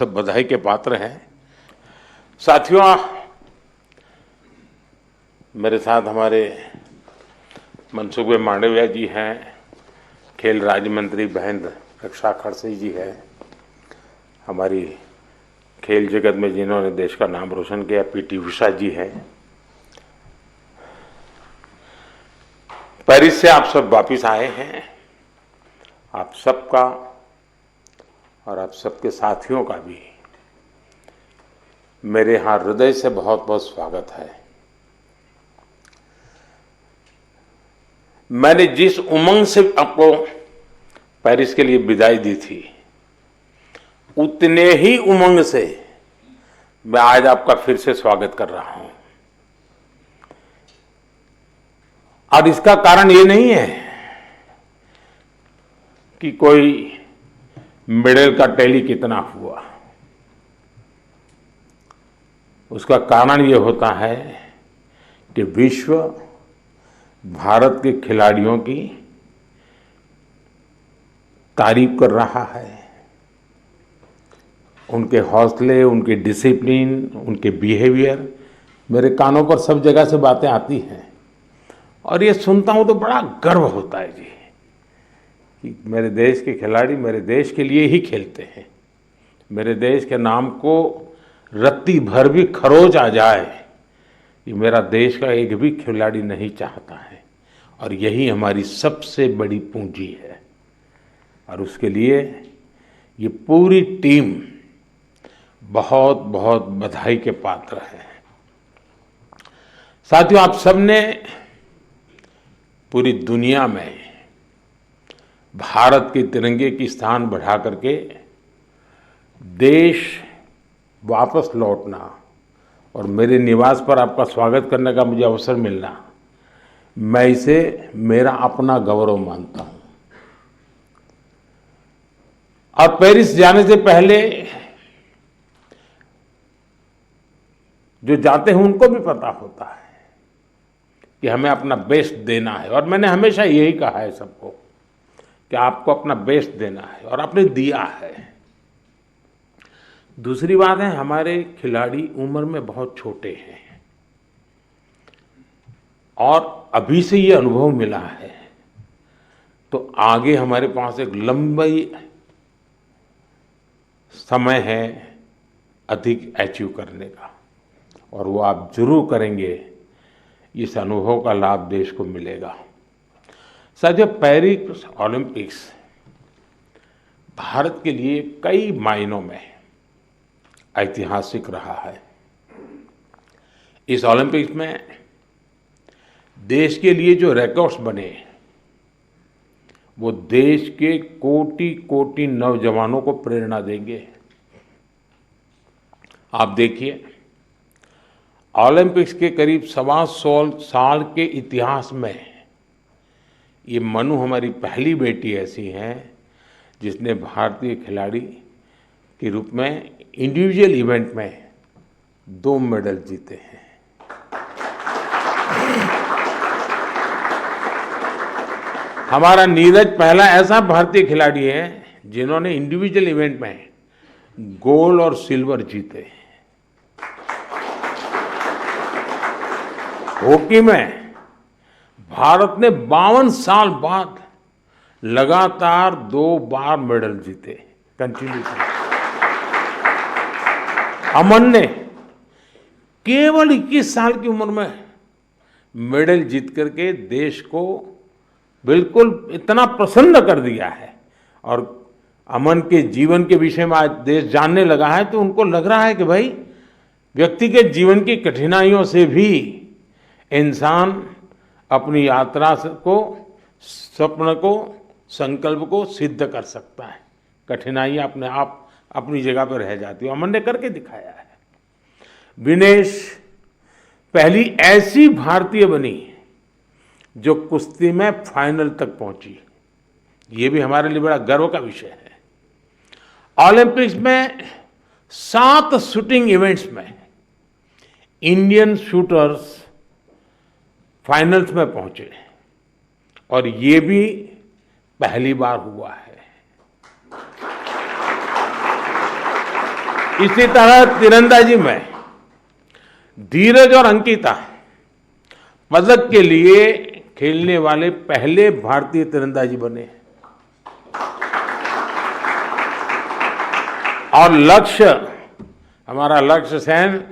सब बधाई के पात्र हैं। साथियों, मेरे साथ हमारे मनसुख भाई मांडविया जी हैं, खेल राज्य मंत्री बहन रक्षा खड़से जी है, हमारी खेल जगत में जिन्होंने देश का नाम रोशन किया पीटी उषा जी है। पेरिस से आप सब वापिस आए हैं। आप सबका और आप सबके साथियों का भी मेरे यहाँ हृदय से बहुत बहुत स्वागत है। मैंने जिस उमंग से आपको पेरिस के लिए विदाई दी थी, उतने ही उमंग से मैं आज आपका फिर से स्वागत कर रहा हूं। और इसका कारण ये नहीं है कि कोई मेडल का टैली कितना हुआ। उसका कारण ये होता है कि विश्व भारत के खिलाड़ियों की तारीफ कर रहा है। उनके हौसले, उनके डिसिप्लिन, उनके बिहेवियर, मेरे कानों पर सब जगह से बातें आती हैं और ये सुनता हूं तो बड़ा गर्व होता है जी कि मेरे देश के खिलाड़ी मेरे देश के लिए ही खेलते हैं। मेरे देश के नाम को रत्ती भर भी खरोच आ जाए, ये मेरा देश का एक भी खिलाड़ी नहीं चाहता है और यही हमारी सबसे बड़ी पूंजी है। और उसके लिए ये पूरी टीम बहुत बहुत बधाई के पात्र है। साथियों, आप सबने पूरी दुनिया में भारत के तिरंगे की स्थान बढ़ा करके देश वापस लौटना और मेरे निवास पर आपका स्वागत करने का मुझे अवसर मिलना, मैं इसे मेरा अपना गौरव मानता हूं। और पेरिस जाने से पहले जो जाते हैं उनको भी पता होता है कि हमें अपना बेस्ट देना है और मैंने हमेशा यही कहा है सबको कि आपको अपना बेस्ट देना है और आपने दिया है। दूसरी बात है, हमारे खिलाड़ी उम्र में बहुत छोटे हैं और अभी से ये अनुभव मिला है तो आगे हमारे पास एक लंबी समय है अधिक अचीव करने का और वो आप जरूर करेंगे। इस अनुभव का लाभ देश को मिलेगा। साथियों, पेरिस ओलंपिक्स भारत के लिए कई मायनों में ऐतिहासिक रहा है। इस ओलंपिक्स में देश के लिए जो रिकॉर्ड्स बने वो देश के कोटि कोटि नौजवानों को प्रेरणा देंगे। आप देखिए, ओलंपिक्स के करीब 125 साल के इतिहास में ये मनु हमारी पहली बेटी ऐसी हैं जिसने भारतीय खिलाड़ी के रूप में इंडिविजुअल इवेंट में 2 मेडल जीते हैं। हमारा नीरज पहला ऐसा भारतीय खिलाड़ी है जिन्होंने इंडिविजुअल इवेंट में गोल्ड और सिल्वर जीते। हॉकी में भारत ने 52 साल बाद लगातार 2 बार मेडल जीते कंटिन्यू। अमन ने केवल 21 साल की उम्र में मेडल जीत करके देश को बिल्कुल इतना प्रसन्न कर दिया है और अमन के जीवन के विषय में आज देश जानने लगा है तो उनको लग रहा है कि भाई व्यक्ति के जीवन की कठिनाइयों से भी इंसान अपनी यात्रा को, स्वप्न को, संकल्प को सिद्ध कर सकता है। कठिनाइयां अपने आप अपनी जगह पर रह जाती है। अमन ने करके दिखाया है। विनेश पहली ऐसी भारतीय बनी जो कुश्ती में फाइनल तक पहुंची। ये भी हमारे लिए बड़ा गर्व का विषय है। ओलंपिक्स में 7 शूटिंग इवेंट्स में इंडियन शूटर्स फाइनल्स में पहुंचे और ये भी पहली बार हुआ है। इसी तरह तीरंदाजी में धीरज और अंकिता पदक के लिए खेलने वाले पहले भारतीय तीरंदाजी बने और हमारा लक्ष्य सेन,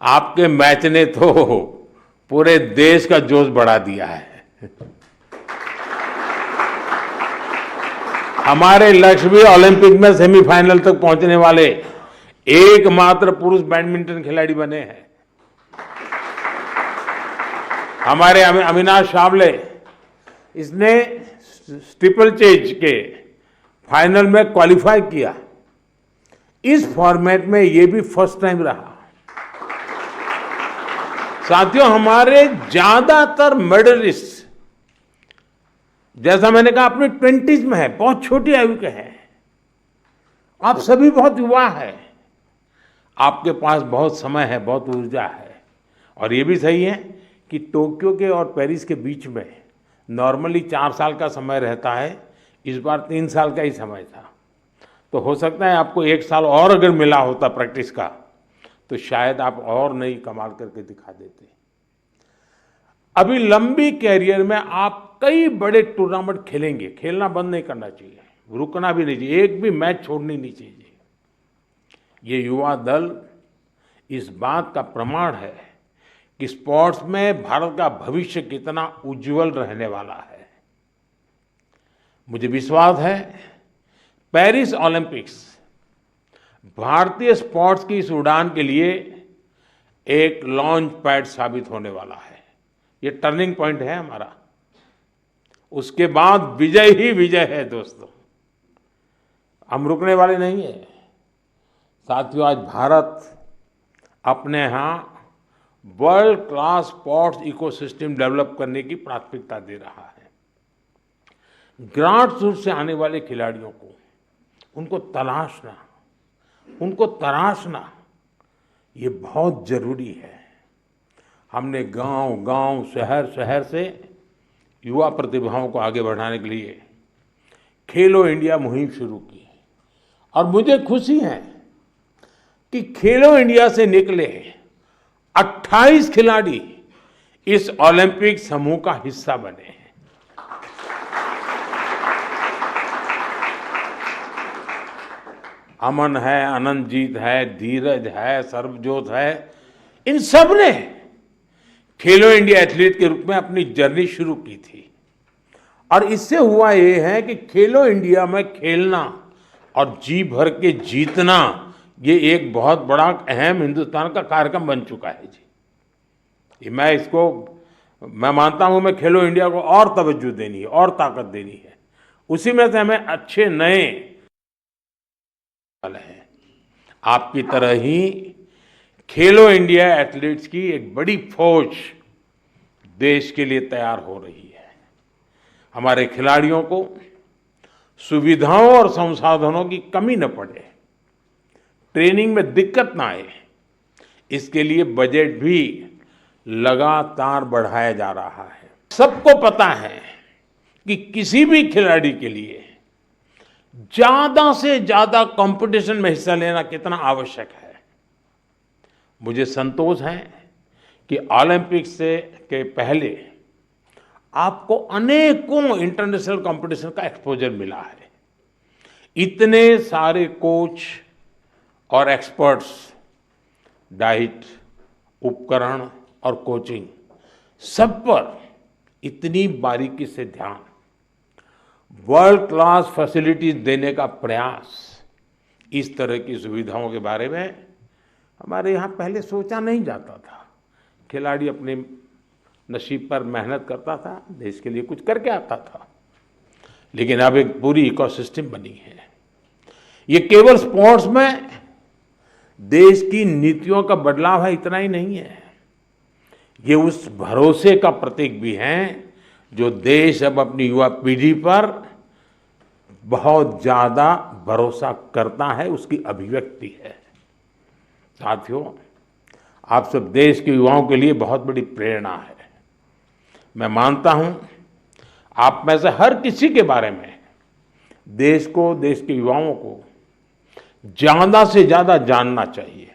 आपके मैच ने तो पूरे देश का जोश बढ़ा दिया है। हमारे लक्ष्य भी ओलंपिक में सेमीफाइनल तक पहुंचने वाले एकमात्र पुरुष बैडमिंटन खिलाड़ी बने हैं। हमारे अविनाश सावले, इसने स्टीपल चेज के फाइनल में क्वालिफाई किया। इस फॉर्मेट में ये भी फर्स्ट टाइम रहा। साथियों, हमारे ज्यादातर मेडलिस्ट, जैसा मैंने कहा, अपने 20s में है, बहुत छोटी आयु के हैं। आप सभी बहुत युवा हैं, आपके पास बहुत समय है, बहुत ऊर्जा है। और ये भी सही है कि टोक्यो के और पेरिस के बीच में नॉर्मली 4 साल का समय रहता है, इस बार 3 साल का ही समय था। तो हो सकता है आपको 1 साल और अगर मिला होता प्रैक्टिस का, तो शायद आप और नई कमाल करके दिखा देते। अभी लंबी कैरियर में आप कई बड़े टूर्नामेंट खेलेंगे, खेलना बंद नहीं करना चाहिए, रुकना भी नहीं चाहिए, एक भी मैच छोड़नी नहीं चाहिए। ये युवा दल इस बात का प्रमाण है कि स्पोर्ट्स में भारत का भविष्य कितना उज्जवल रहने वाला है। मुझे विश्वास है पेरिस ओलंपिक्स भारतीय स्पोर्ट्स की इस उड़ान के लिए एक लॉन्च पैड साबित होने वाला है। ये टर्निंग पॉइंट है हमारा। उसके बाद विजय ही विजय है दोस्तों, हम रुकने वाले नहीं है। साथियों, आज भारत अपने यहाँ world class sports ecosystem develop करने की प्राथमिकता दे रहा है। ग्रासरूट से आने वाले खिलाड़ियों को उनको तराशना ये बहुत जरूरी है। हमने गांव-गांव, शहर-शहर से युवा प्रतिभाओं को आगे बढ़ाने के लिए खेलो इंडिया मुहिम शुरू की और मुझे खुशी है कि खेलो इंडिया से निकले 28 खिलाड़ी इस ओलंपिक समूह का हिस्सा बने हैं। अमन है, अनंतजीत है, धीरज है, सर्वजोत है, इन सब ने खेलो इंडिया एथलीट के रूप में अपनी जर्नी शुरू की थी। और इससे हुआ ये है कि खेलो इंडिया में खेलना और जी भर के जीतना, ये एक बहुत बड़ा अहम हिंदुस्तान का कार्यक्रम बन चुका है जी। मैं मानता हूं, मैं खेलो इंडिया को और तवज्जो देनी है और ताकत देनी है। उसी में से हमें अच्छे नए है। आपकी तरह ही खेलो इंडिया एथलीट्स की एक बड़ी फौज देश के लिए तैयार हो रही है। हमारे खिलाड़ियों को सुविधाओं और संसाधनों की कमी न पड़े, ट्रेनिंग में दिक्कत ना आए, इसके लिए बजट भी लगातार बढ़ाया जा रहा है। सबको पता है कि किसी भी खिलाड़ी के लिए ज्यादा से ज्यादा कंपटीशन में हिस्सा लेना कितना आवश्यक है। मुझे संतोष है कि ओलंपिक्स के पहले आपको अनेकों इंटरनेशनल कंपटीशन का एक्सपोजर मिला है। इतने सारे कोच और एक्सपर्ट्स, डाइट, उपकरण और कोचिंग, सब पर इतनी बारीकी से ध्यान, वर्ल्ड क्लास फैसिलिटीज देने का प्रयास, इस तरह की सुविधाओं के बारे में हमारे यहाँ पहले सोचा नहीं जाता था। खिलाड़ी अपने नसीब पर मेहनत करता था, देश के लिए कुछ करके आता था। लेकिन अब एक पूरी इकोसिस्टम बनी है। ये केवल स्पोर्ट्स में देश की नीतियों का बदलाव है, इतना ही नहीं है, ये उस भरोसे का प्रतीक भी है जो देश अब अपनी युवा पीढ़ी पर बहुत ज्यादा भरोसा करता है, उसकी अभिव्यक्ति है। साथियों, आप सब देश के युवाओं के लिए बहुत बड़ी प्रेरणा है। मैं मानता हूं आप में से हर किसी के बारे में देश को, देश के युवाओं को ज्यादा से ज्यादा जानना चाहिए।